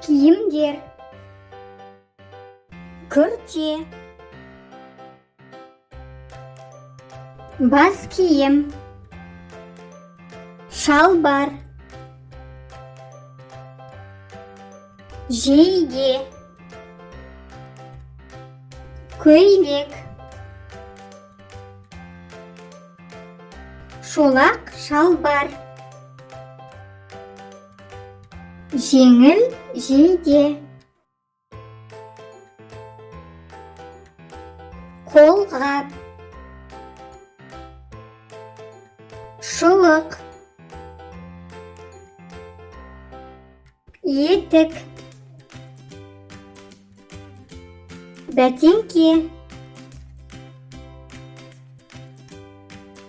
Киімдер. Күрте. Бас киім. Шалбар. Жейде. Көйлек. Шолақ шалбар. Жеңіл жейде. Қолғап. Шұлық. Етік. Бәтеңке.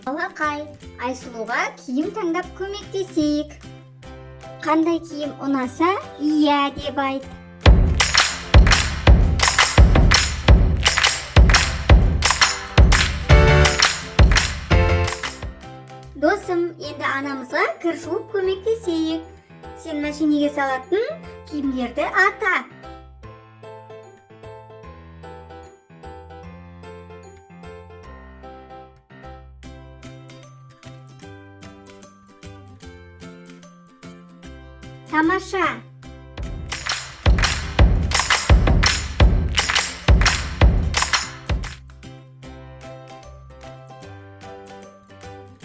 Балақай, Айсұлуға киім таңдап көмектесейік. Қандай киім ұнаса, иә деп айт. Досым, енді анамызға кір жуып көмектесейік. Сен машинеге салатын киімдерді ата. Тамаша!